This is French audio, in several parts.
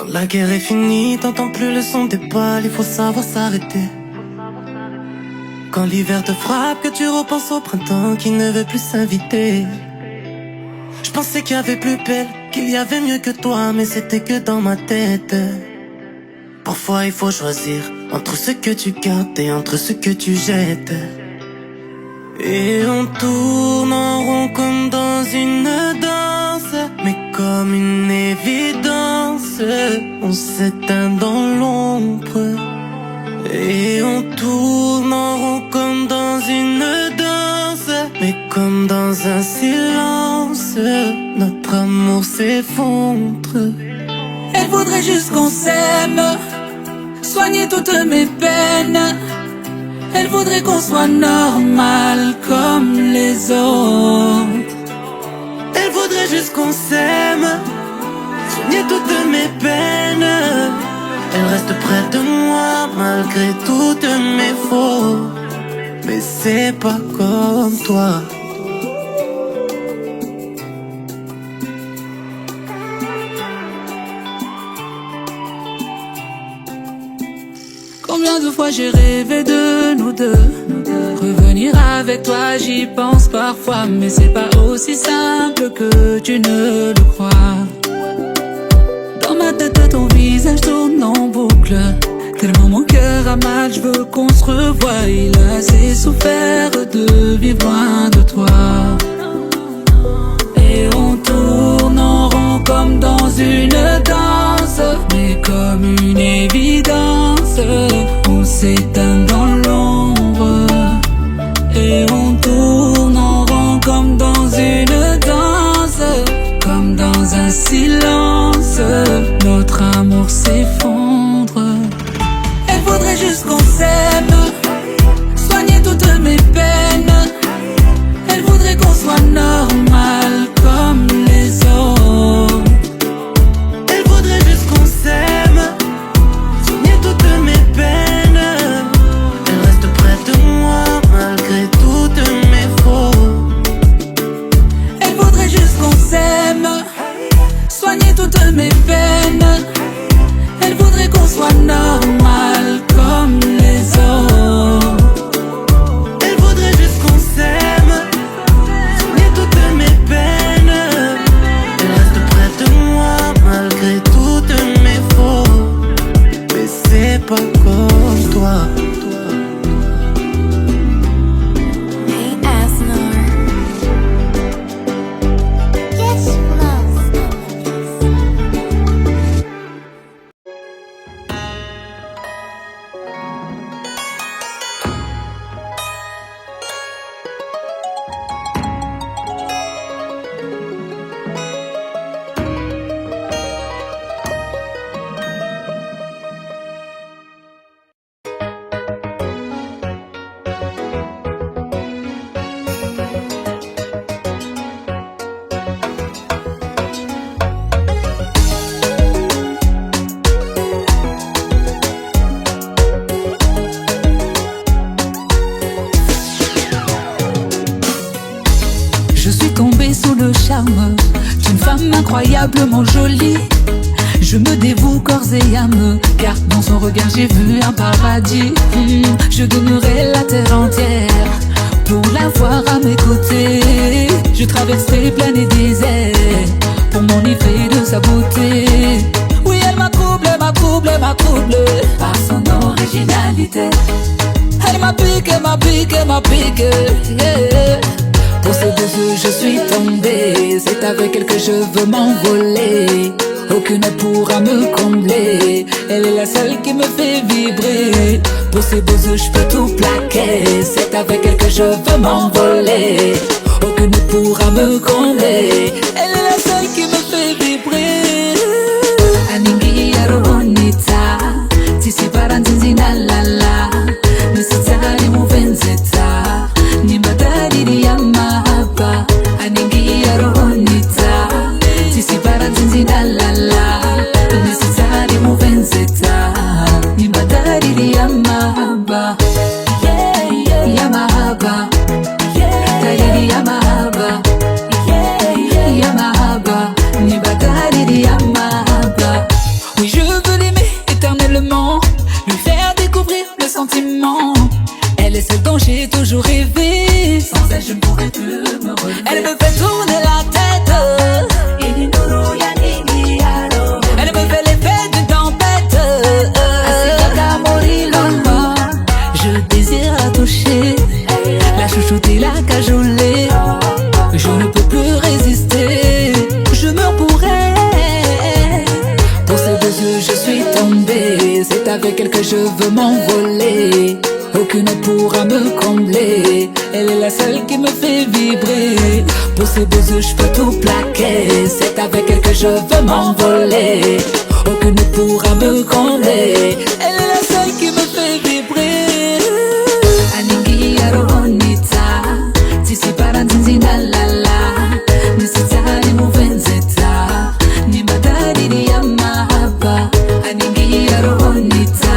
Quand la guerre est finie, t'entends plus le son des balles, il faut savoir s'arrêter. Quand l'hiver te frappe, que tu repenses au printemps qui ne veut plus s'inviter. Je pensais qu'il y avait plus belle, qu'il y avait mieux que toi, mais c'était que dans ma tête. Parfois il faut choisir entre ce que tu gardes et entre ce que tu jettes. Et on tourne en rond comme dans une danse, mais comme une évidence, on s'éteint dans l'ombre. Et on tourne en rond comme dans une danse, mais comme dans un silence, notre amour s'effondre. Elle voudrait juste qu'on s'aime, soigner toutes mes peines. Elle voudrait qu'on soit normal comme les autres. Elle voudrait juste qu'on s'aime, soigner toutes mes peines. Elle reste près de moi malgré toutes mes fautes. Mais c'est pas comme toi. Combien de fois j'ai rêvé de nous deux. Revenir avec toi, j'y pense parfois, mais c'est pas aussi simple que tu ne le crois. Dans ma tête, ton visage tourne en boucle. Tellement mon cœur a mal, je veux qu'on se revoie. Il a assez souffert de vivre loin de toi. Et on tourne en rond comme dans une danse, mais comme une évidence, on s'éteint dans l'ombre. Et on tourne en rond comme dans une danse, comme dans un silence, notre amour s'effondre. Elle voudrait juste qu'on s'aime, soigner toutes mes peines. Elle voudrait qu'on soit normal comme les autres. Elle voudrait juste qu'on s'aime, soigner toutes mes peines. Elle reste près de moi malgré toutes mes fautes. Elle voudrait juste qu'on s'aime, soigner toutes mes peines. Elle voudrait qu'on soit normal comme les autres. Elle voudrait juste qu'on s'aime, soigner toutes mes peines. Elle reste près de moi malgré toutes mes fautes. Mais c'est pas comme toi. Hey Asnor. Yes, Je suis tombée sous le charme d'une femme incroyablement jolie. Je me dévoue corps et âme, car dans son regard j'ai vu un paradis. Je donnerai la terre entière pour la voir à mes côtés. Je traverserai plaine et désert pour m'enivrer de sa beauté. Oui, elle m'a troublé, m'a troublé, m'a troublé par son originalité. Elle m'a piqué, m'a piqué, m'a piqué, yeah. Pour ses beaux yeux je suis tombée, c'est avec elle que je veux m'envoler. Aucune ne pourra me combler, elle est la seule qui me fait vibrer. Pour ses beaux yeux je peux tout plaquer, c'est avec elle que je veux m'envoler. Aucune ne pourra me combler, elle est la seule qui me fait vibrer. Aningi yaronita, tisi paranzinzi na la la, nisitari muvenzeta, ni madari ya mahaba. Aningi yaronita, tisi paranzinzi na la la, nisitari muvenzeta, ni madari ya mahaba. Ya mahaba, ya mahaba, ya mahaba. tombée, c'est avec elle que je veux m'envoler. Aucune ne pourra me combler, elle est la seule qui me fait vibrer. Pour ses beaux yeux je peux tout plaquer, c'est avec elle que je veux m'envoler. Aucune ne pourra me combler, elle est la seule qui me fait vibrer. Aningi yaronita, tisi paranzinzi na la la, nisitari muvenzeta, ni badari ni ya mahaba. Aningi yaronita,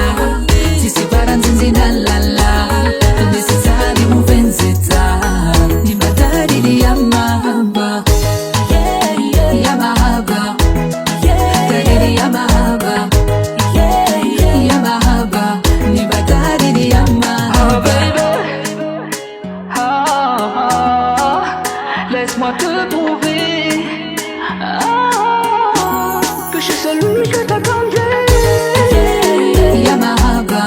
tisi paranzinzi na la la, nisitari muvenzeta, ni badari ni ya mahaba. Ya mahaba, badari ya mahaba, ya mahaba, ni badari ni ya mahaba. Laisse-moi te prouver que je suis celui que t'attendais. Yamahaba,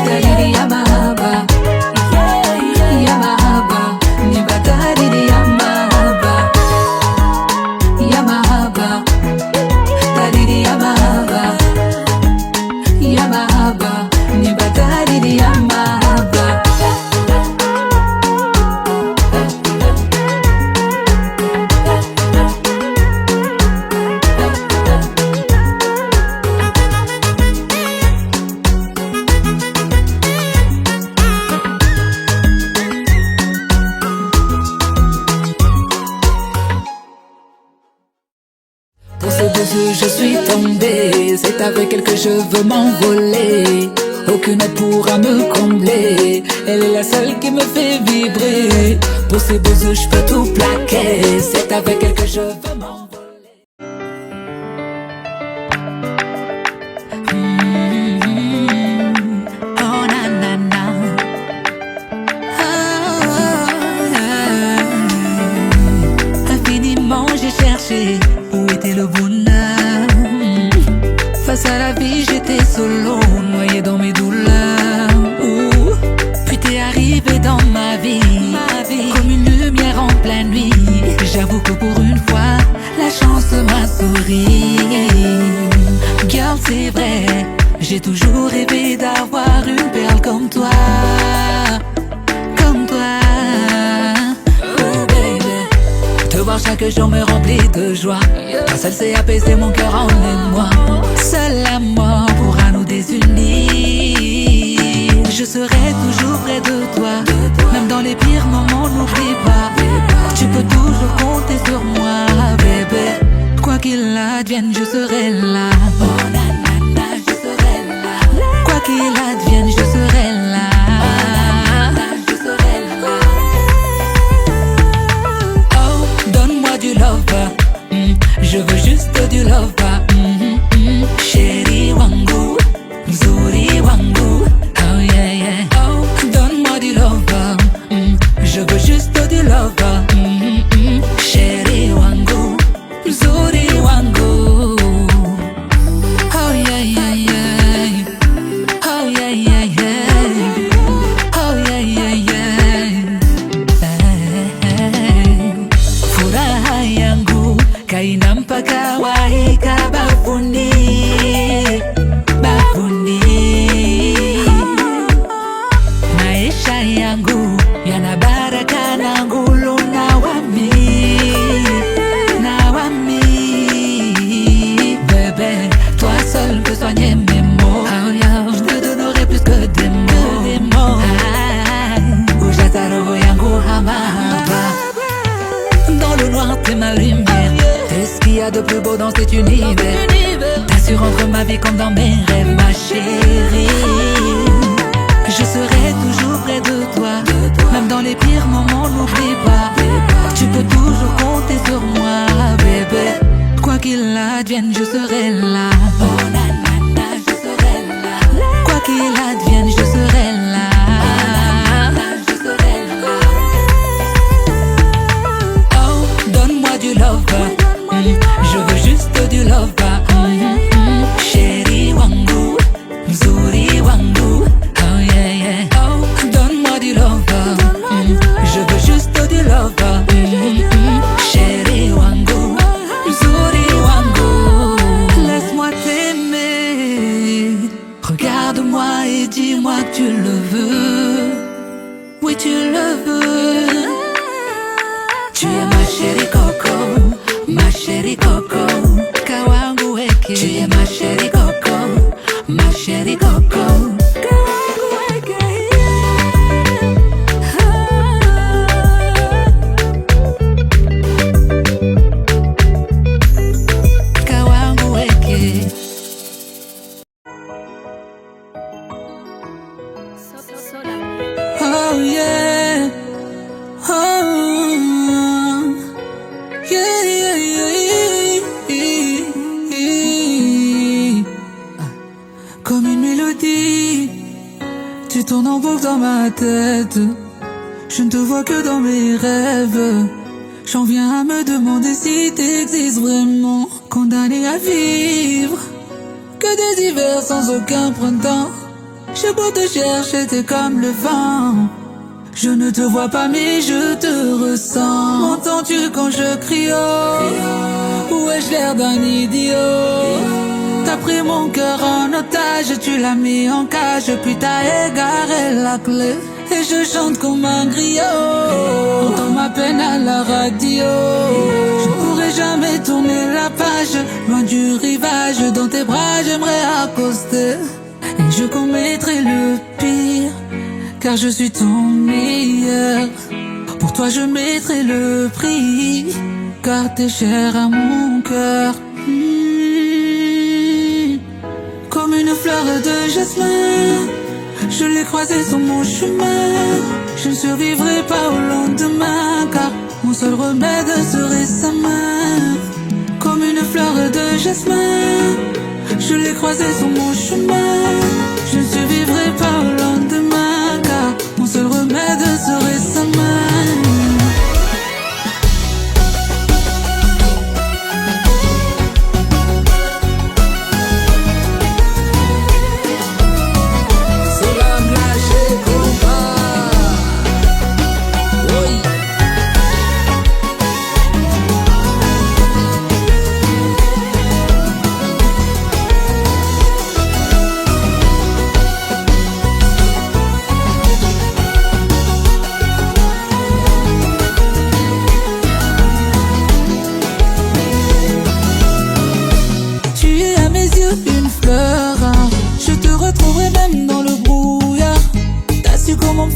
Dalili Yamahaba, Yamahaba, Nibatari Yamahaba, Yamahaba, Dalili Yamahaba, Yamahaba, Nibatari Yamahaba. Pour ses beaux yeux je suis tombée, c'est avec elle que je veux m'envoler. Aucune ne pourra me combler, elle est la seule qui me fait vibrer. Pour ses beaux yeux je peux tout plaquer, c'est avec elle que je veux m'envoler. Oh na na na. Infiniment j'ai cherché où était le bonheur. Face à la vie j'étais solo, noyé dans mes douleurs. Puis t'es arrivé dans ma vie, comme une lumière en pleine nuit. J'avoue que pour une fois la chance m'a souri. Girl c'est vrai, j'ai toujours rêvé d'avoir une perle comme toi. Comme toi. Oh baby, te voir chaque jour me remplit de joie. Car seul sait apaiser mon cœur en émoi. Seul la mort pourra nous désunir. Je serai toujours près de toi, même dans les pires moments n'oublie pas. Tu peux toujours compter sur moi bébé. Quoi qu'il advienne je serai là. Oh na na na, je serai là. Quoi qu'il advienne je serai là. Je serai là. Oh, donne-moi du love, je veux juste du love. Chéri wangu, mzuri wangu, oh yeah yeah. Oh, donne-moi du love, je veux juste du love. Chéri wangu, mzuri wangu, oh yeah yeah yeah. Oh yeah yeah yeah. Oh yeah yeah yeah. Furaha yangu kaina mpaka waika bafuni, bafuni. Maisha yangu yana baraka na ngulu na wami, na wami. Bébé, toi seul peux soigner mes mots. Oh yeah, je te donnerai plus que des mots. Ujataro yangu hamaba. Dans le noir t'es ma lumière, t'es ce qu'il y a de plus beau dans cet univers. T'assures entre ma vie comme dans mes rêves ma chérie. Je serai toujours près de toi, même dans les pires moments n'oublie pas. Tu peux toujours compter sur moi bébé. Quoi qu'il advienne je serai là. Oh na na na, je serai là. Quoi qu'il advienne je serai là. Je serai là. Oh, donne-moi du love, je veux juste du love. Chéri wangu, mzuri wangu, oh yeah yeah. Oh, donne-moi du love, je veux juste du love. Chéri wangu, mzuri wangu. Laisse-moi t'aimer, Tu es ma chérie coco, ma chérie coco. Oh yeah, oh yeah, yeah, yeah. Comme une mélodie, tu tournes en boucle dans ma tête. Je ne te vois que dans mes rêves. J'en viens à me demander si t'existes vraiment. Condamné à vivre que des hivers sans aucun printemps. J'ai beau te chercher, t'es comme le vent. Je ne te vois pas mais je te ressens. M'entends-tu quand je crie oh? Où ai-je l'air d'un idiot? T'as pris mon cœur en otage, tu l'as mis en cage, puis t'as égaré la clé. Et je chante comme un griot. Entends ma peine à la radio. Je ne pourrai jamais tourner la page. Loin du rivage, dans tes bras j'aimerais accoster. Et je commettrai le pire, car je suis ton meilleur. Pour toi je mettrai le prix, car t'es cher à mon cœur. Comme une fleur de jasmin, je l'ai croisée sur mon chemin. Je ne survivrai pas au lendemain, car mon seul remède serait sa main. Comme une fleur de jasmin, je l'ai croisée sur mon chemin. Je ne survivrai pas au lendemain, car mon seul remède serait sa main.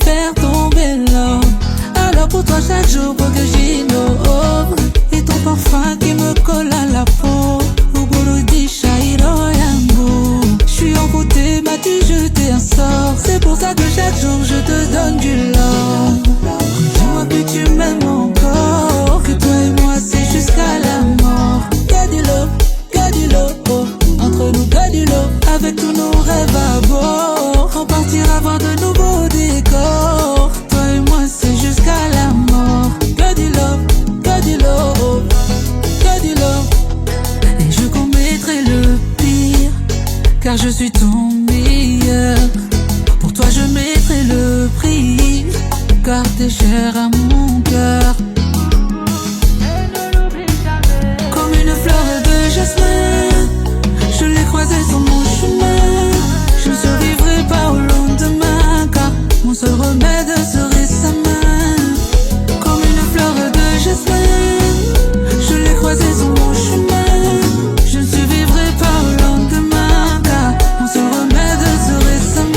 Faire tomber là. Alors pour toi chaque jour pour que j'innove. Et ton parfum qui me colle à la peau. Ugurudi shairo yangu. J'suis en côté, m'as-tu jeté un sort? C'est pour ça que chaque jour je te donne du love. Dis-moi que tu m'aimes encore. Que toi et moi c'est jusqu'à la mort. Que du love, oh. Entre nous que du love. Avec tous nos rêves à bord. On partira voir de nouveaux décors. Toi et moi c'est jusqu'à la mort. Que du love, que du love, que du love. Et je commettrai le pire, car je suis ton meilleur. Pour toi je mettrai le prix, car t'es cher à mon cœur. Comme une fleur de jasmin, je l'ai croisée sur mon chemin. Je ne survivrai pas au lendemain, car mon seul remède serait sa main. Comme une fleur de jasmin, je l'ai croisée sur mon chemin. Je ne survivrai pas au lendemain, car mon seul remède serait sa main.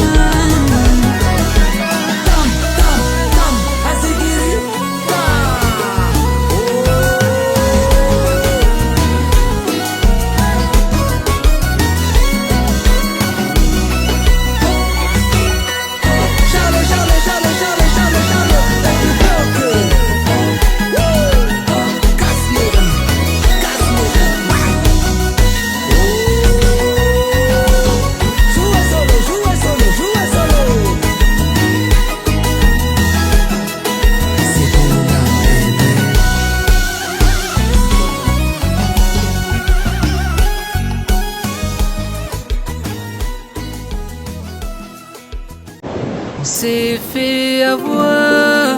s'est fait avoir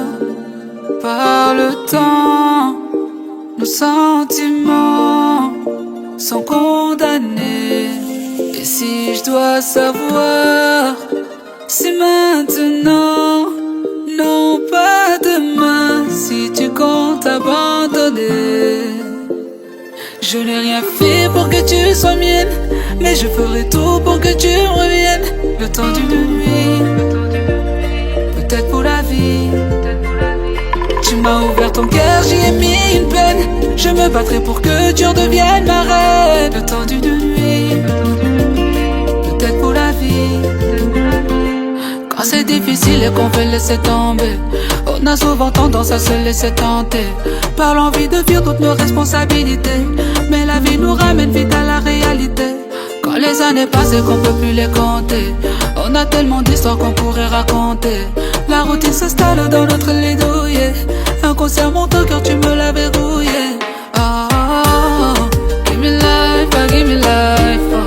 par le temps. Nos sentiments sont condamnés. Et si je dois savoir, c'est maintenant, non pas demain. Si tu comptes abandonner, Je n'ai rien fait pour que tu sois mienne, mais je ferai tout pour que tu reviennes. Le temps d'une nuit, peut-être pour la vie. Tu m'as ouvert ton cœur, j'y ai mis une peine. Je me battrai pour que tu redeviennes ma reine. Le temps d'une nuit, peut-être pour la vie. Quand c'est difficile et qu'on veut laisser tomber, on a souvent tendance à se laisser tenter par l'envie de fuir toutes nos responsabilités. Mais la vie nous ramène vite à la réalité. Quand les années passent et qu'on peut plus les compter, on a tellement d'histoires qu'on pourrait raconter. La routine s'installe dans notre lit douillet. Inconsciemment ton cœur tu me l'as verrouillé. Oh, give me life, oh, give me life, oh.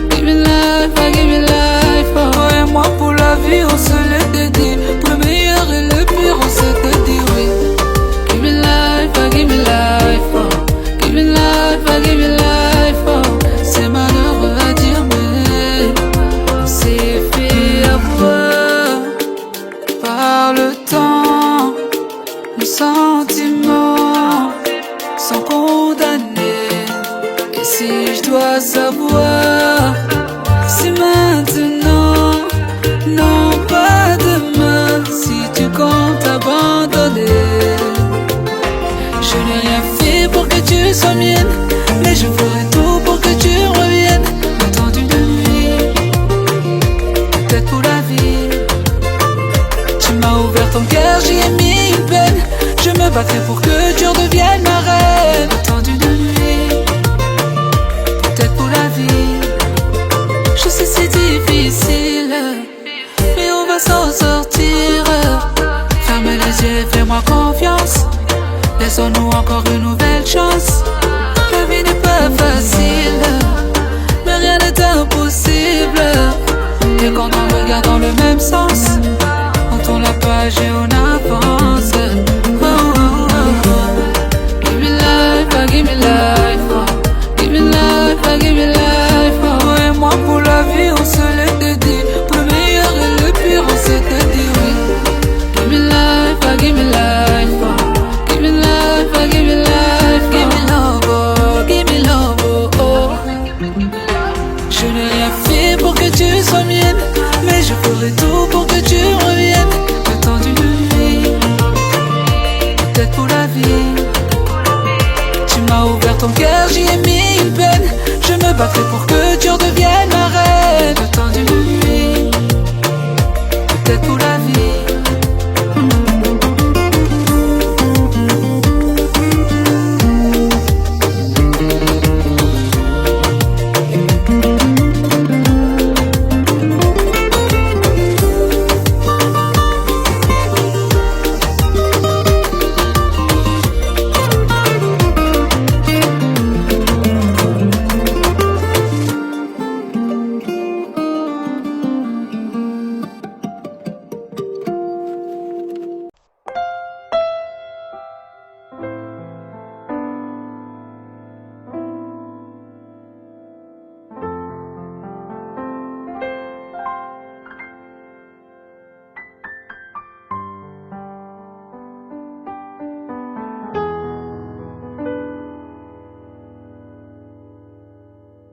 Give me life, oh, give me life, oh. Toi et moi pour la vie on se l'est dédié. Le meilleur et le pire on s'était dit oui. Give me life, oh, give me life, oh. Give me life, oh, give me life, oh. C'est malheureux à dire mais on s'est fait avoir par le temps. Nos sentiments sont condamnés. Et si je dois savoir, c'est maintenant, non pas demain. Si tu comptes abandonner, je n'ai rien fait pour que tu sois mienne, mais je ferai tout pour que tu reviennes. Le temps d'une nuit, peut-être pour la vie. Tu m'as ouvert ton cœur, j'y ai mis une peine. Je me battrai pour que tu redeviennes ma reine. Le temps d'une nuit, peut-être pour la vie. Je sais c'est difficile, mais on va s'en sortir. Ferme les yeux, fais-moi confiance. Laissons-nous encore une nouvelle chance. La vie n'est pas facile, mais rien n'est impossible. Et quand on regarde dans le même sens, on tourne la page et on avance. Oh, oh, oh, oh. Give me life, oh, give me life, oh. Give me life, oh, give me life, oh. Toi et moi pour la vie on se l'est dédié. Pour le meilleur et le pire on s'était dit oui. Give me life, oh, give me life, oh. Give me life, oh, give me life, oh. Give me love, oh, give me love, oh, oh. Je n'ai rien fait pour que tu sois mienne, mais je ferai tout pour que tu reviennes. Le temps d'une nuit, peut-être pour la vie. Tu m'as ouvert ton cœur, j'y ai mis une peine. Je me battrai pour que tu redeviennes ma reine. Le temps d'une nuit, peut-être pour la vie.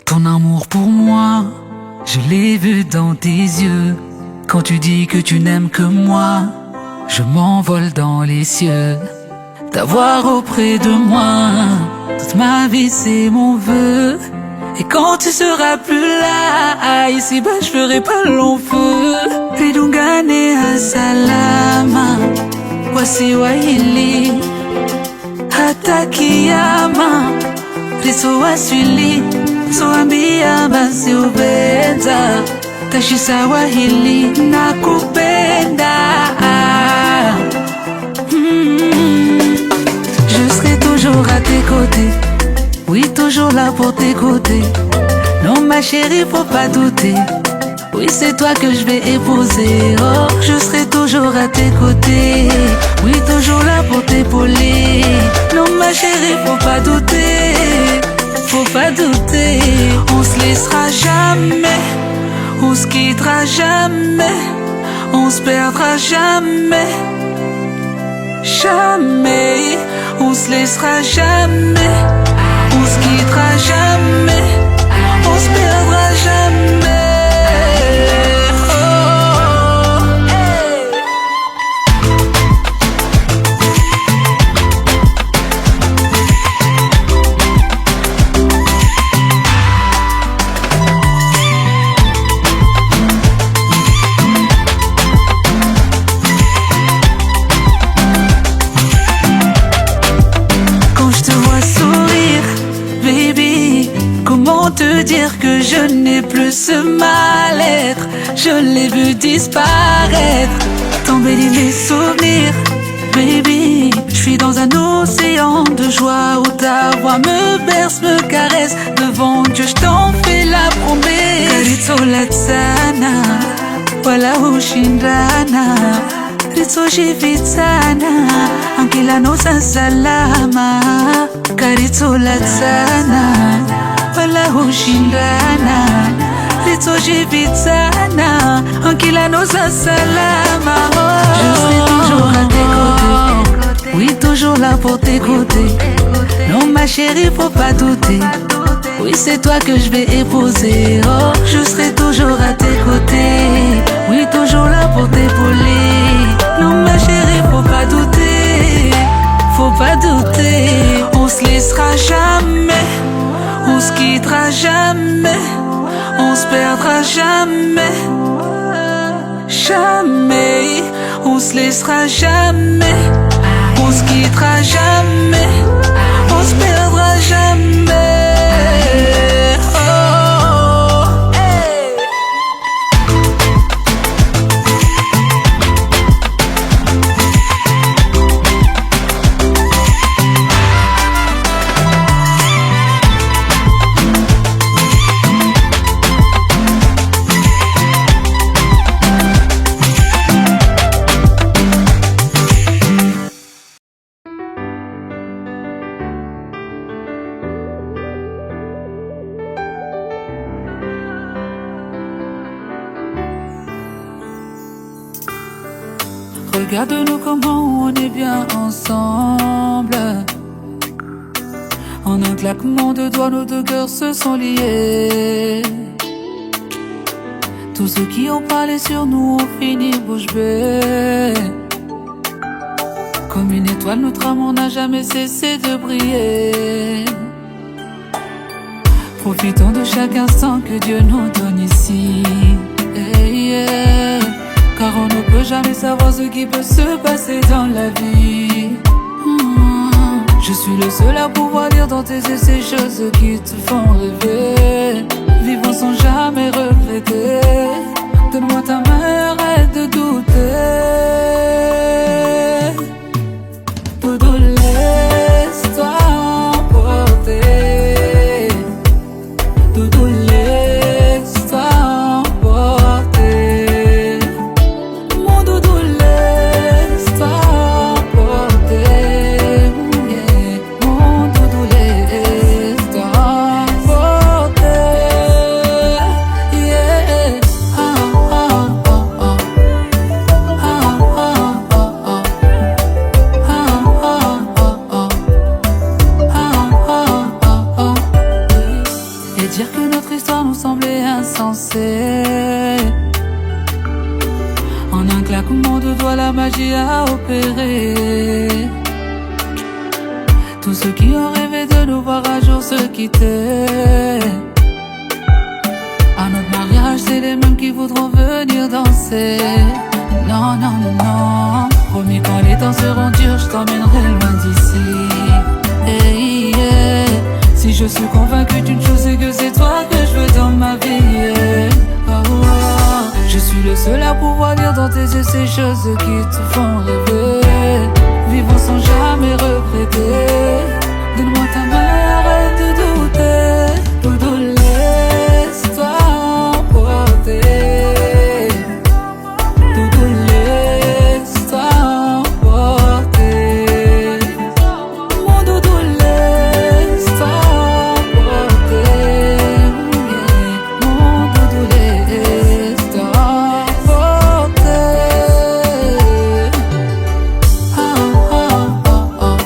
Ton amour pour moi, je l'ai vu dans tes yeux. Quand tu dis que tu n'aimes que moi, je m'envole dans les cieux. T'avoir auprès de moi, toute ma vie c'est mon vœu. Et quand tu seras plus là, ici-bas je ferai pas long feu. Lidungane asalama, wasiwahili hata kiyama. Riso waswili, soambia basi ubenza. Tashisa wahili, nakupenda. Je serai toujours à tes côtés, oui toujours là pour t'écouter. Non ma chérie faut pas douter, oui c'est toi que je vais épouser. Oh je serai toujours à tes côtés, oui toujours là pour t'épauler. Non ma chérie faut pas douter, faut pas douter. On se laissera jamais, on se quittera jamais, on se perdra jamais. Jamais, on se laissera jamais, on se se quittera jamais, on se perdra jamais. Te dire que je n'ai plus ce mal-être, je l'ai vu disparaître, tomber dans mes souvenirs. Baby, je suis dans un océan de joie où ta voix me berce, me caresse. Devant Dieu, je t'en fais la promesse. Karitolatsana, wala ushindana. Ritsoshivitsana, ankila no salama. Karitolatsana, wala ushindana. Ritsoshivitsana, ankila no salama. Je serai toujours à tes côtés, oui, toujours là pour t'écouter. Non, ma chérie, faut pas douter. Oui, c'est toi que je vais épouser. Oh, je serai toujours à tes côtés. Oui, toujours là pour t'épauler. Non, ma chérie, faut pas douter. Faut pas douter. On se laissera jamais. On se quittera jamais. On se perdra jamais. Jamais. On se laissera jamais. On se quittera jamais. On se perdra jamais. Regarde-nous comment on est bien ensemble. En un claquement de doigts, nos deux cœurs se sont liés. Tous ceux qui ont parlé sur nous ont fini bouche bée. Comme une étoile, notre amour n'a jamais cessé de briller. Profitons de chaque instant que Dieu nous donne ici. Hey, yeah. Car on ne peut jamais savoir ce qui peut se passer dans la vie. Je suis le seul à pouvoir lire dans tes yeux ces choses qui te font rêver. Vivons sans jamais regretter. Donne-moi ta main, arrête de douter. Doudou, laisse-toi emporter. Doudou, laisse-toi emporter. Mon doudou, laisse-toi emporter. Yeah. Mon doudou, laisse-toi emporter. Yeah. Ah, ah, ah, ah. Ah, ah, ah, ah. Ah, ah, ah, ah. Et dire que notre histoire nous semblait insensée. En un claquement de doigts, la magie a opéré. Tous ceux qui ont rêvé de nous voir un jour se quitter. À notre mariage, c'est les mêmes qui voudront venir danser. Non, non, non, non. Promis, quand les temps seront durs, je t'emmènerai loin d'ici. Hey, yeah. Si je suis convaincu d'une chose, c'est que c'est toi que je veux dans ma vie. Yeah. Oh, oh. Je suis le seul à pouvoir lire dans tes yeux ces choses qui te font rêver. Vivons sans jamais regretter. Donne-moi ta main, arrête de douter. Doudou, laisse-toi emporter. Doudou, laisse-toi emporter. Mon doudou, laisse-toi emporter. Yeah. Mon doudou, laisse-toi emporter. Ah, ah, ah, ah.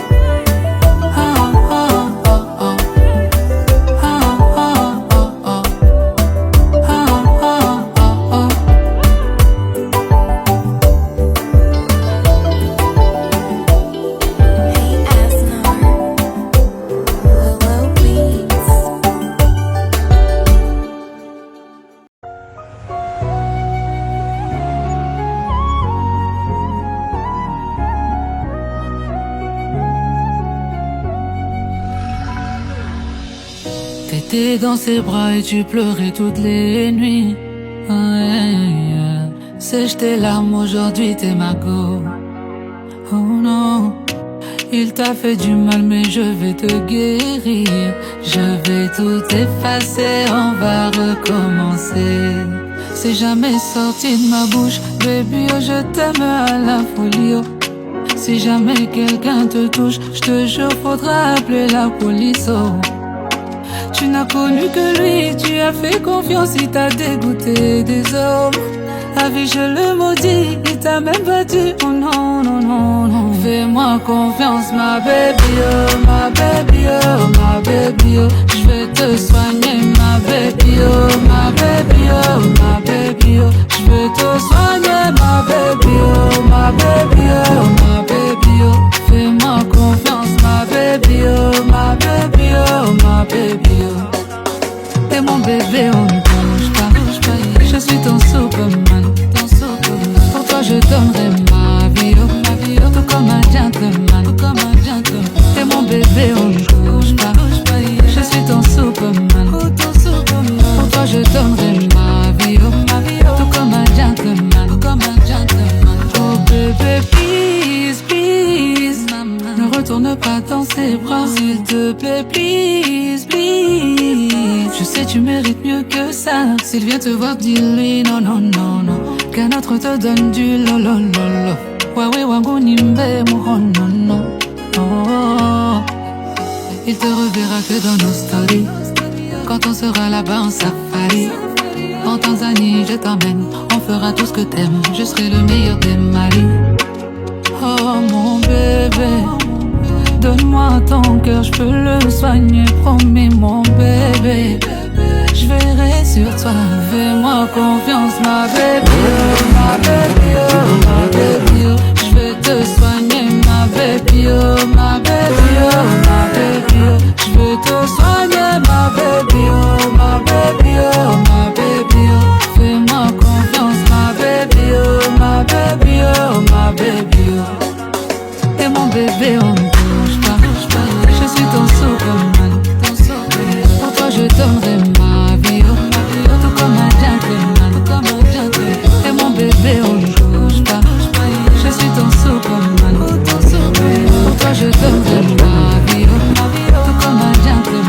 J'étais dans ses bras et tu pleurais toutes les nuits. Sèche tes larmes, aujourd'hui t'es ma go. Oh non, il t'a fait du mal mais je vais te guérir. Je vais tout effacer, on va recommencer. C'est jamais sorti de ma bouche, baby oh je t'aime à la folie oh. Si jamais quelqu'un te touche, je te jure faudra appeler la police oh. Tu n'as connu que lui, tu as fait confiance, il t'a dégoûté des hommes. La vie je le maudis, il t'a même battu, oh non, non, non, non. Fais-moi confiance ma baby oh, ma baby oh, ma baby oh. Je vais te soigner ma baby oh, ma baby oh, ma baby oh. Je vais te soigner ma baby oh, ma baby oh, ma baby oh. Fais-moi confiance ma baby oh, ma baby oh, ma baby oh. T'es mon bébé, on ne bouge pas. Je suis ton Superman. Pour toi je donnerai ma vie, oh, tout comme un gentleman. T'es mon bébé, on ne bouge pas. Je suis ton Superman. Pour toi je donnerai ma vie, oh, tout comme un gentleman. Oh bébé, please, please, ne retourne pas dans ses bras, s'il te plaît, please, please. Je sais tu mérites mieux que ça. S'il vient te voir, dis-lui non, non, non, non. Qu'un autre te donne du lolololo. Wawe wangu nimbe muhonono. Oh, il te reverra que dans nos stories. Quand on sera là-bas en safari. En Tanzanie je t'emmène. On fera tout ce que t'aimes. Je serai le meilleur des maris. Oh mon bébé, donne-moi ton cœur, je peux le soigner, promis mon bébé. Je veillerai sur toi, fais-moi confiance ma baby oh, ma baby oh, ma baby oh. Je vais te soigner ma baby oh, ma baby oh, ma baby oh. Je vais te soigner ma baby oh, ma baby oh, ma baby oh. Fais-moi confiance ma baby oh, ma baby oh, ma baby oh. T'es mon bébé, on ne bouge pas. Je suis ton Superman. Pour toi je donnerai ma vie, oh, tout comme un gentleman. T'es mon bébé, on ne bouge pas. Je suis ton Superman. Pour toi je donnerai ma vie, oh, tout comme un gentleman.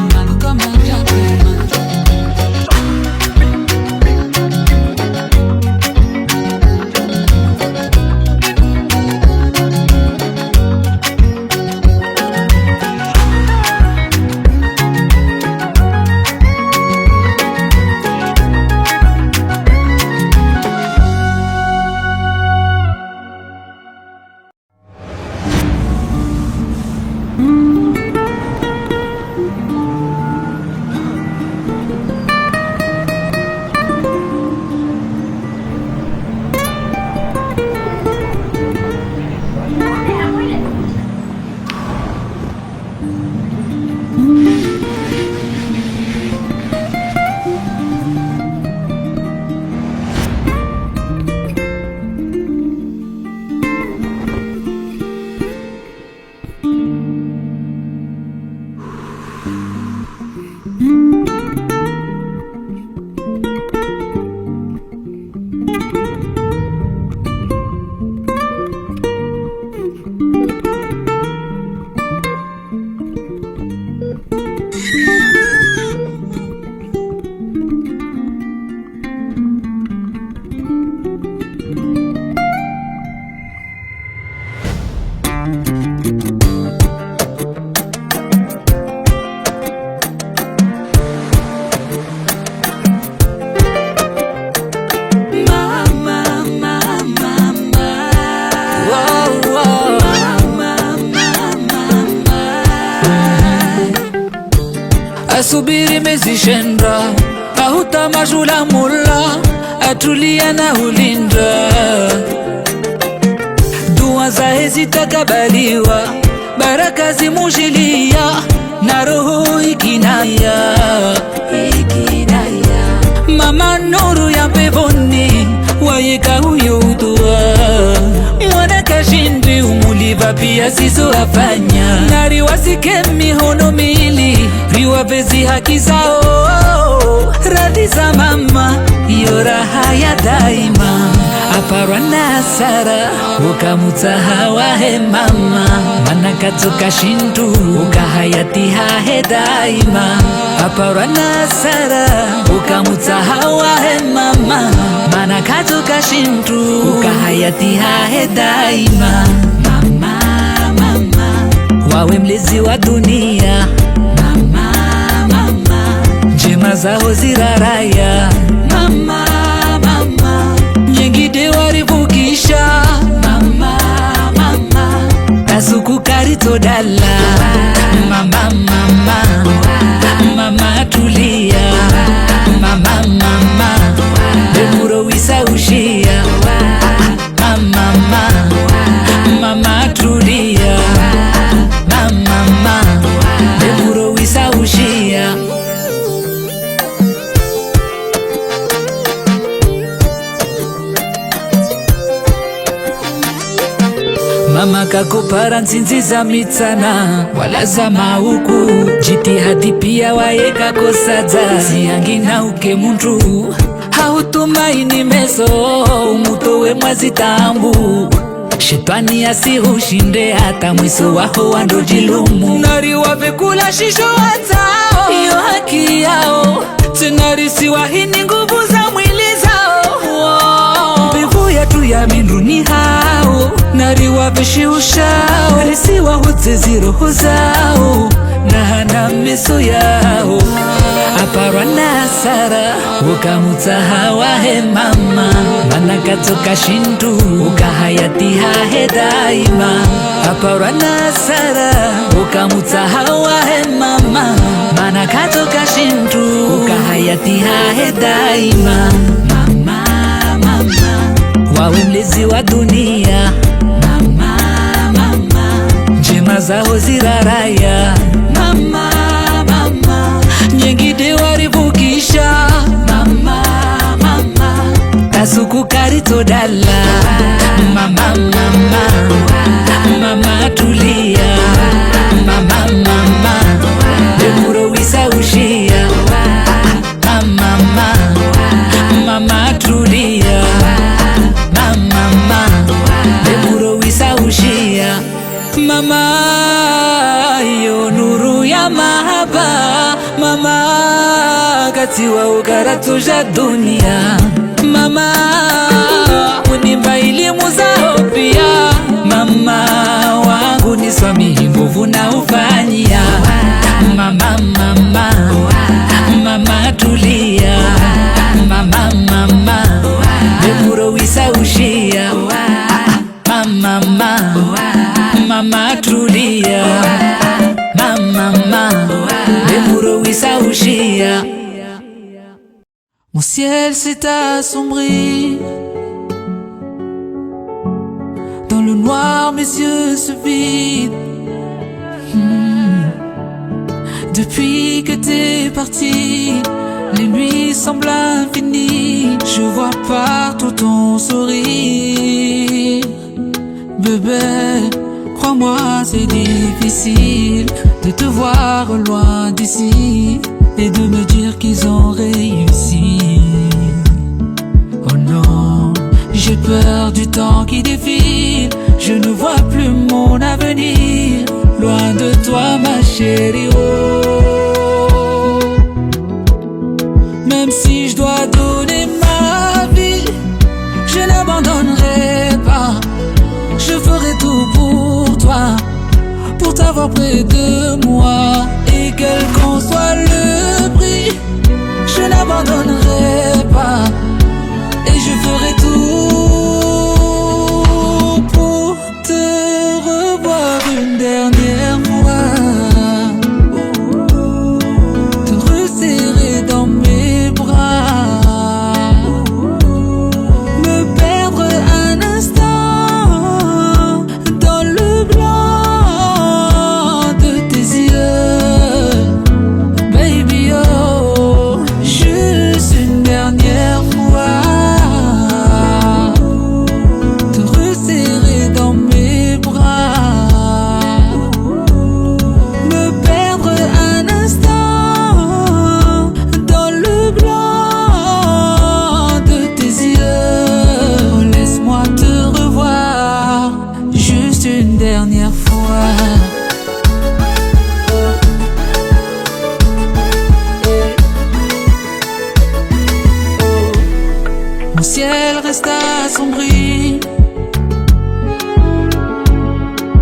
Asubiri mezishendra ahuta majula mulla atulia na ulindra. Dua zae zitakabaliwa, baraka zimujilia na roho ikinaya. Mama nuru ya peponi wayeka huyo udua. Mwana kashindwi umuliva pia siso afanya. Nari wasike mihono mili riwa vezi haki zao. aparwa na hasara ukamutsahawa he mama manakatsoka shintu ukahayatiha he daima aparwa na hasara ukamutsahawa he mama manakatsoka shintu ukahayatiha he daima mama mama wawe mlezi wa dunia mama mama njema zao ziraraya mama mama nyengide warivukisha mama mama kasuku karitodala mama mama mama tulia mama mama bemuro wisa ushia mama mama tulia mama mama bemuro wisa ushia mama kakupara nzinzi za mitsana wala za mauku jitihadi pia waeka kosadza ziangi na uke muntu hautumaini meso umutowe mwazitambu shetani asiushinde hata mwiso waho wandojilumu nari wavekula shisho watao iyo haki yao tenarisi wahini nguvu za mwili zao mbivu yetu ya minduni hao nari waveshi ushao risi wahudze ziroho zao na hana meso yao aparwa na hasara ukamutsahawa he mama manakatsoka shintu ukahayatiha he daima aparwa na hasara ukamutsahawa he mama manakatsoka shintu ukahayatiha he daima mama mama wawe mlezi wa dunia mama mama njema zao ziraraya mama mama nyengide warivukisha mama mama kasuku karitodala mama mama mama tulia mama mama bemuro wisa ushia mama mama tulia mama mama bemuro wisa ushia mama yo nuru ya mahaba mama katiwa ukaratuja dunia mama unimba elimu zao pia mama wangu ni swami nguvu na ufanyia mama mama mama tulia mama mama bemuro wisa ushia mama mama tulia mama bemuro wisa ushia. Mon ciel s'est assombri, dans le noir mes yeux se vident. Depuis que t'es parti, les nuits semblent infinies. Je vois partout ton sourire. Bébé, crois-moi c'est difficile de te voir loin d'ici et de me dire qu'ils ont réussi. Oh non, j'ai peur du temps qui défile. Je ne vois plus mon avenir loin de toi ma chérie. Oh, même si je dois donner ma vie, je n'abandonnerai pas. Je ferai tout pour toi, pour t'avoir près de moi. Et quel qu'en soit le prix, je n'abandonnerai pas. Et je ferai tout pour te revoir une dernière fois, te resserrer dans mes bras, me perdre un instant dans le blanc de tes yeux. Baby, oh, juste une Mon ciel reste assombri.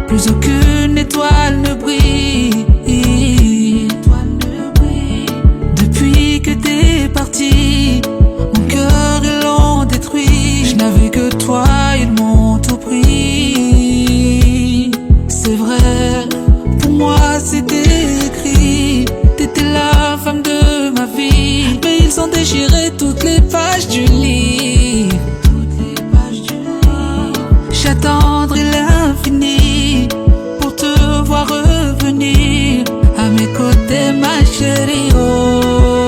Plus aucune étoile ne brille. Depuis que t'es parti, mon cœur ils l'ont détruit. Je n'avais que toi, ils m'ont tout pris. C'est vrai, pour moi c'était écrit. T'étais la femme de ma vie, mais ils ont déchiré toutes les pages du livre. J'attendrai l'infini pour te voir revenir à mes côtés, ma chérie. Oh,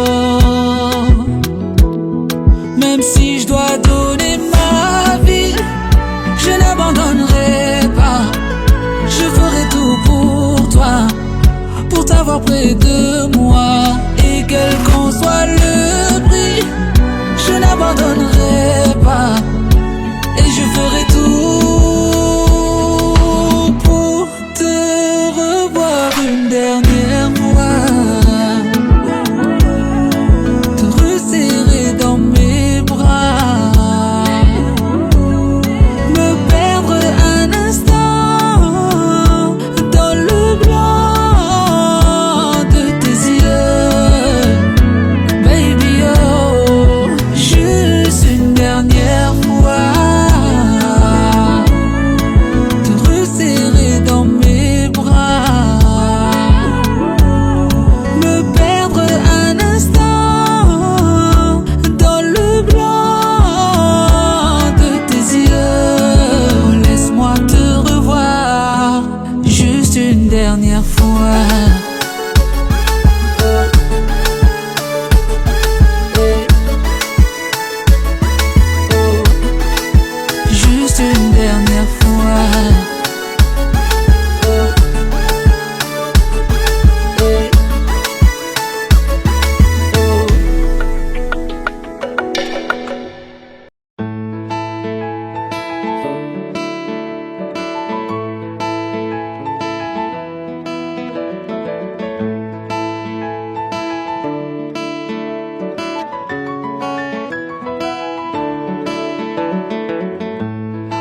même si je dois donner ma vie, je n'abandonnerai pas. Je ferai tout pour toi, pour t'avoir près de moi. Et quel qu'en soit le prix, je n'abandonnerai pas. Et je ferai tout pour te revoir une dernière fois, te resserrer dans mes bras, me perdre un instant dans le blanc de tes yeux. Baby, oh, juste une dernière fois, dernière fois. Juste une dernière fois.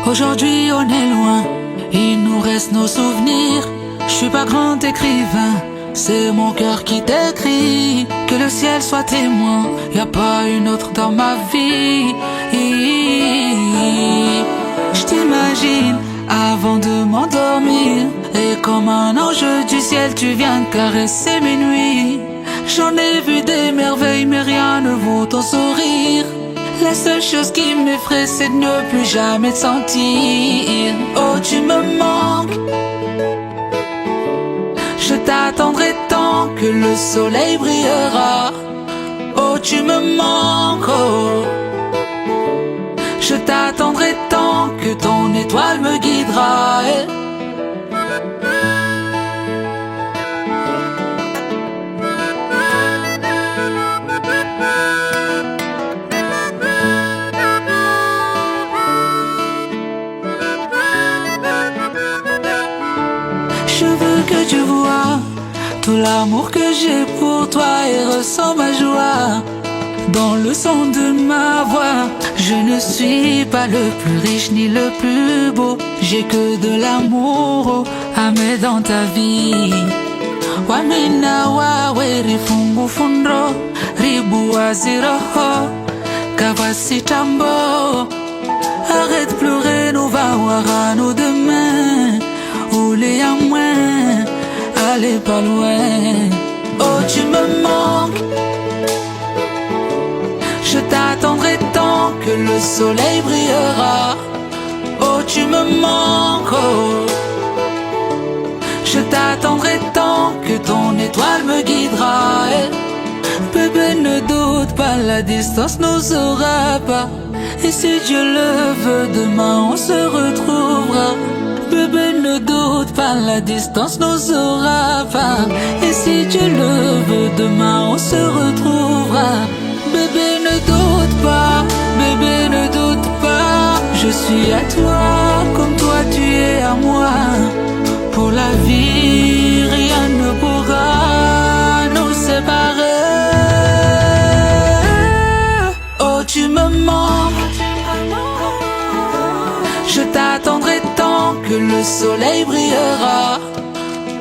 Aujourd'hui on est loin, il nous reste nos souvenirs. Je suis pas grand écrivain, c'est mon cœur qui t'écrit. Que le ciel soit témoin, y a pas une autre dans ma vie. Je t'imagine avant de m'endormir, et comme un ange du ciel tu viens caresser mes nuits. J'en ai vu des merveilles mais rien ne vaut ton sourire. La seule chose qui m'effraie, c'est de ne plus jamais te sentir. Oh, tu me manques. Je t'attendrai tant que le soleil brillera. Oh, tu me manques. Oh, je t'attendrai tant que ton étoile me guidera. Je veux que tu vois tout l'amour que j'ai pour toi et ressens ma joie dans le son de ma voix. Je ne suis pas le plus riche ni le plus beau, j'ai que de l'amour à mettre dans ta vie. Wamina wawe rifungu fundro ribu aziroho kavasitambo. Arrête de pleurer, nous va voir à nous demain. Rouler à moins, aller pas loin. Oh, tu me manques. Je t'attendrai tant que le soleil brillera. Oh, tu me manques. Oh, je t'attendrai tant que ton étoile me guidera. Bébé, ne doute pas, la distance nous aura pas. Et si Dieu le veut, demain on se retrouvera. Bébé, ne doute pas, la distance nous aura pas. Et si Dieu le veut, demain on se retrouvera. Bébé, ne doute pas, bébé, ne doute pas. Je suis à toi comme toi tu es à moi. Pour la vie, rien ne pourra nous séparer. Oh, tu me manques. le soleil brillera.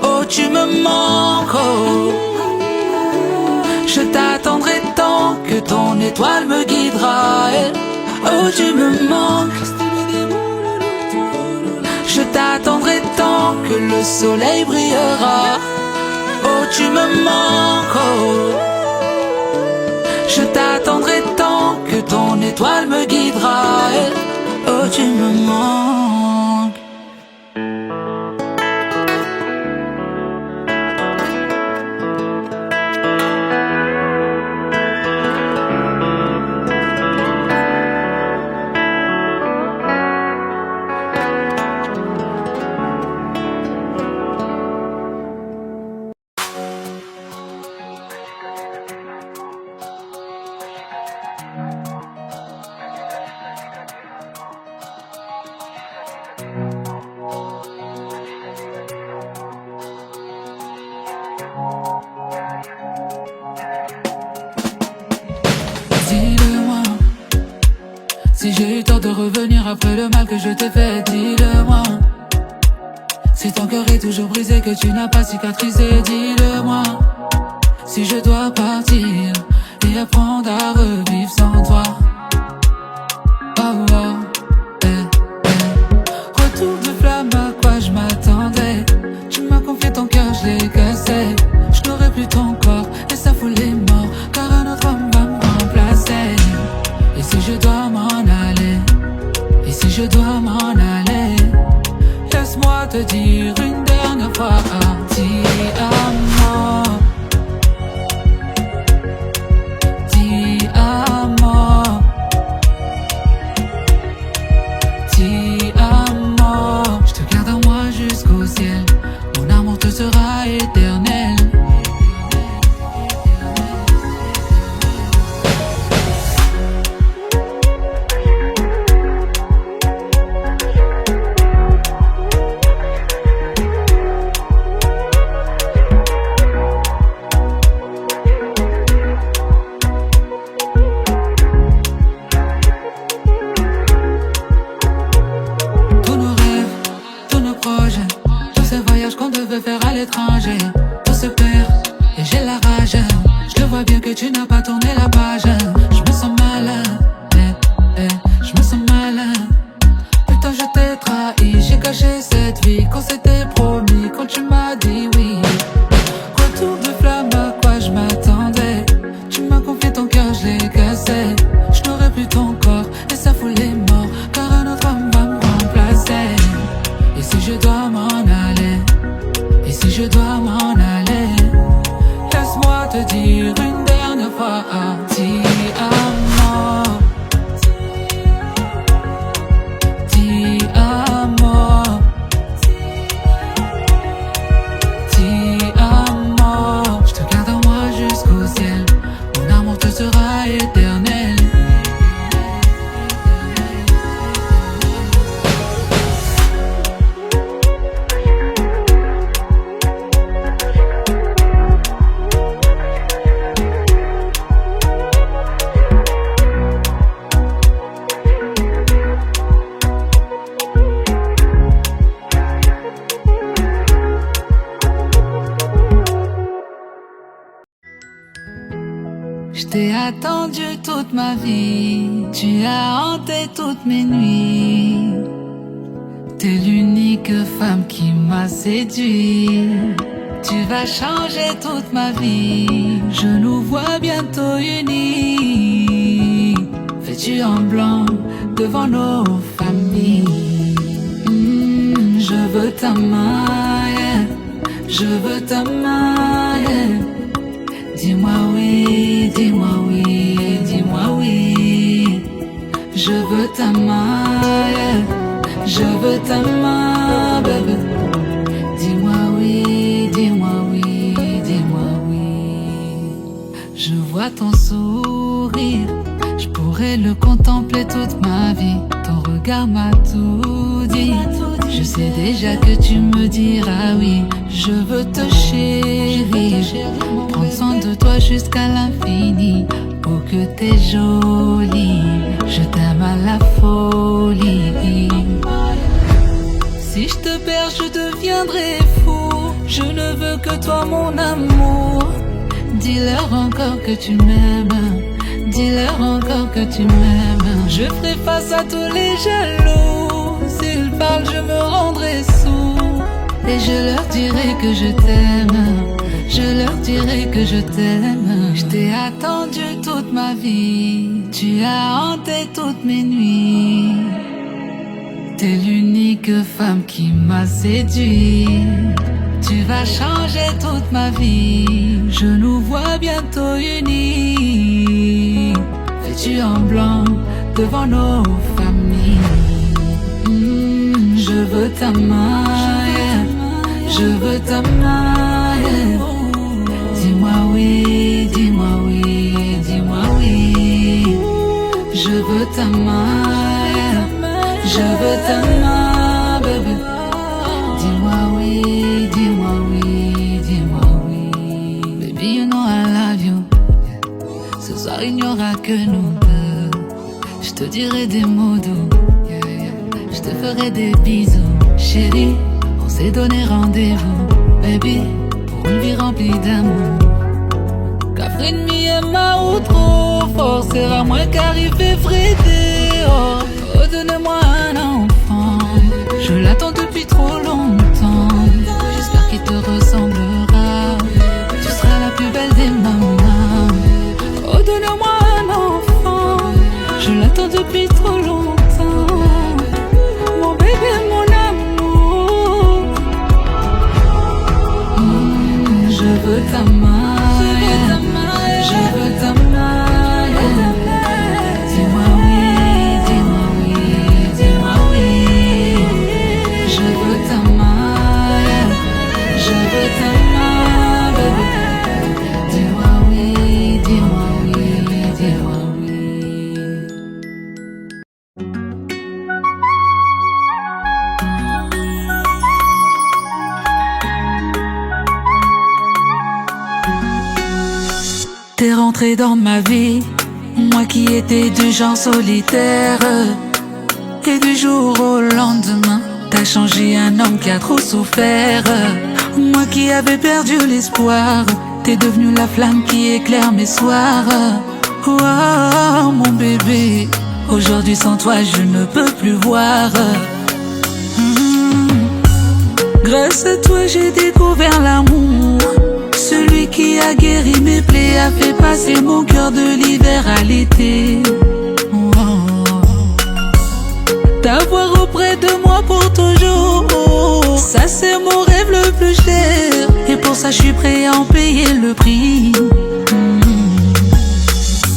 Oh, tu me manques, oh. Je t'attendrai tant que ton étoile me guidera. Oh, tu me manques. Je t'attendrai tant que le soleil brillera. Oh, tu me manques, oh. Je t'attendrai tant que ton étoile me guidera. Oh, tu me manques. Dis-le-moi, si j'ai eu tort de revenir après le mal que je t'ai fait, dis-le-moi. Si ton cœur est toujours brisé, que tu n'as pas cicatrisé, dis-le-moi. Si je dois partir et apprendre à revivre sans toi. Oh, oh, Retour de flamme, à quoi je m'attendais. Tu m'as confié ton cœur, je l'ai cassé. Je n'aurai plus ton corps et ça fout les morts, car un autre homme va me remplacer. Et si je dois m'en aller, et si je dois m'en aller, laisse-moi te dire une dernière fois, ti amo, ti amo, ti amo. Je te garde en moi jusqu'au ciel, mon amour te sera éternel. Tout se perd et j'ai la rage. Je le vois bien que tu n'as pas tourné la page. Je me sens malin, je me sens malin. Putain, je t'ai trahi, j'ai caché cette vie qu'on s'était promis, quand tu m'as dit oui. Retour de flamme, à quoi je m'attendais. Tu m'as confié ton cœur, je l'ai cassé. Je n'aurai plus ton corps et ça fout les morts, car un autre homme va me remplacer. Et si je dois m'en aller, et si je dois m'en aller, laisse-moi te dire une dernière fois, ti amo, ti amo, ti amo. Je te garde en moi jusqu'au ciel, mon amour te sera éternel. Je t'ai attendu toute ma vie, tu as hanté toutes mes nuits. T'es l'unique femme qui m'a séduit. Tu vas changer toute ma vie, je nous vois bientôt unis. Vêtus en blanc devant nos familles. Je veux ta main, yeah. Je veux ta main, yeah. Dis-moi oui, dis-moi oui, dis-moi oui. Je veux ta main, yeah. Je veux ta main, bébé. Dis-moi oui, dis-moi oui, dis-moi oui. Je vois ton sourire, je pourrais le contempler toute ma vie. Ton regard m'a tout dit. Je sais déjà que tu me diras oui. Je veux te chérir, prendre soin de toi jusqu'à l'infini. Oh que t'es jolie, je t'aime à la folie. Si je te Rappelle-toi mon amour. Dis-leur encore que tu m'aimes. Dis-leur encore que tu m'aimes. Je ferai face à tous les jaloux. S'ils parlent, je me rendrai sourd. Et je leur dirai que je t'aime. Je leur dirai que je t'aime. Je t'ai attendu toute ma vie. Tu as hanté toutes mes nuits. T'es l'unique femme qui m'a séduit. Tu vas changer toute ma vie. Je nous vois bientôt unis. Vêtus en blanc devant nos familles. Je veux ta main, yeah. Je veux ta main, yeah. Dis-moi oui, dis-moi oui, dis-moi oui. Je veux ta main, yeah. Je veux ta main, bébé. Dis-moi oui, dis-moi oui, dis-moi oui. Baby, you know I love you. Ce soir il n'y aura que nous deux. Je te dirai des mots doux. Je te ferai des bisous. Chérie, on s'est donné rendez-vous. Baby, pour une vie remplie d'amour. Catherine Miema ou trop fort. Sera moins qu'arrivé Frédé. Oh, donne-moi un enfant. Je l'attends depuis trop longtemps. J'espère qu'il te ressemblera. Tu seras la plus belle des mamans. Oh, donne-moi un enfant. Je l'attends depuis trop longtemps. Mon bébé, mon amour. Je veux ta main. Je veux ta main. Dis-moi oui, dis-moi oui, dis-moi oui. Je veux ta main. Je veux ta main, bébé. Dis-moi oui, dis-moi oui, dis-moi oui. T'es rentré dans ma vie, moi qui étais du genre solitaire. Et du jour au lendemain, t'as changé un homme qui a trop souffert. Moi qui avais perdu l'espoir, t'es devenu la flamme qui éclaire mes soirs. Oh mon bébé, aujourd'hui sans toi je ne peux plus voir. Grâce à toi j'ai découvert l'amour. Celui qui a guéri mes plaies, a fait passer mon cœur de l'hiver à l'été. T'avoir auprès de moi pour toujours, ça c'est mon rêve le plus cher. Et pour ça je suis prêt à en payer le prix.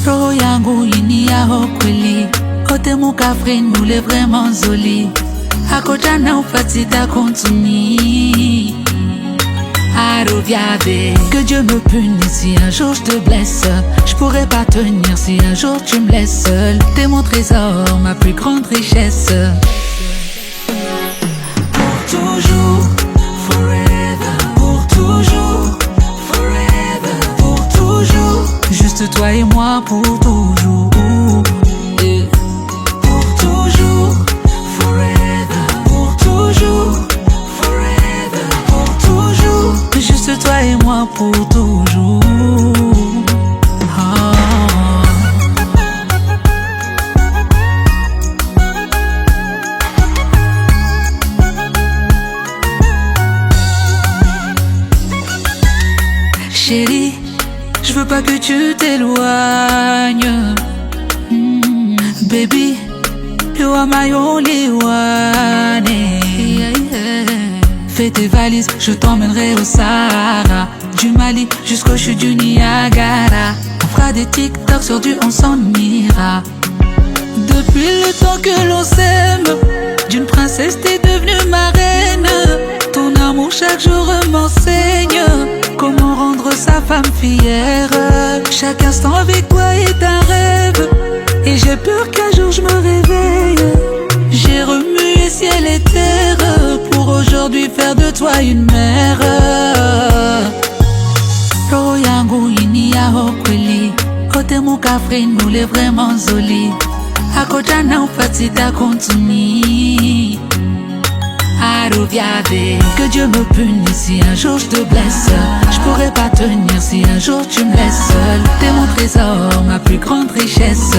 Roho yangu inia hokweli, kote mukafre nule vraiment zoli. Akoja na ufatita kontuni. Que Dieu me punisse si un jour je te blesse. Je pourrais pas tenir si un jour tu me laisses seule. T'es mon trésor, ma plus grande richesse. Pour toujours, forever. Pour toujours, forever. Pour toujours, juste toi et moi pour toujours. Pour toujours, forever. Pour toujours, forever. Pour toujours, juste toi et moi pour toujours. Chérie, je veux pas que tu t'éloignes. Baby, you are my only one. Fais tes valises, je t'emmènerai au Sahara. Du Mali jusqu'au chute du Niagara. On fera des TikTok sur du on s'en ira. Depuis le temps que l'on s'aime, d'une princesse t'es devenue ma reine. Ton amour chaque jour m'enseigne comment rendre sa femme fière. Chaque instant avec toi est un rêve. Et j'ai peur qu'un jour je me réveille. J'ai remué ciel et terre pour aujourd'hui faire de toi une mère. Roho yangu inia hokweli, kote mukafre nule vraiment zoli. Akoja na ufatita kontuni. alluviade. Que Dieu me punisse si un jour je te blesse. Je pourrais pas tenir si un jour tu me laisses seul. T'es mon trésor, ma plus grande richesse.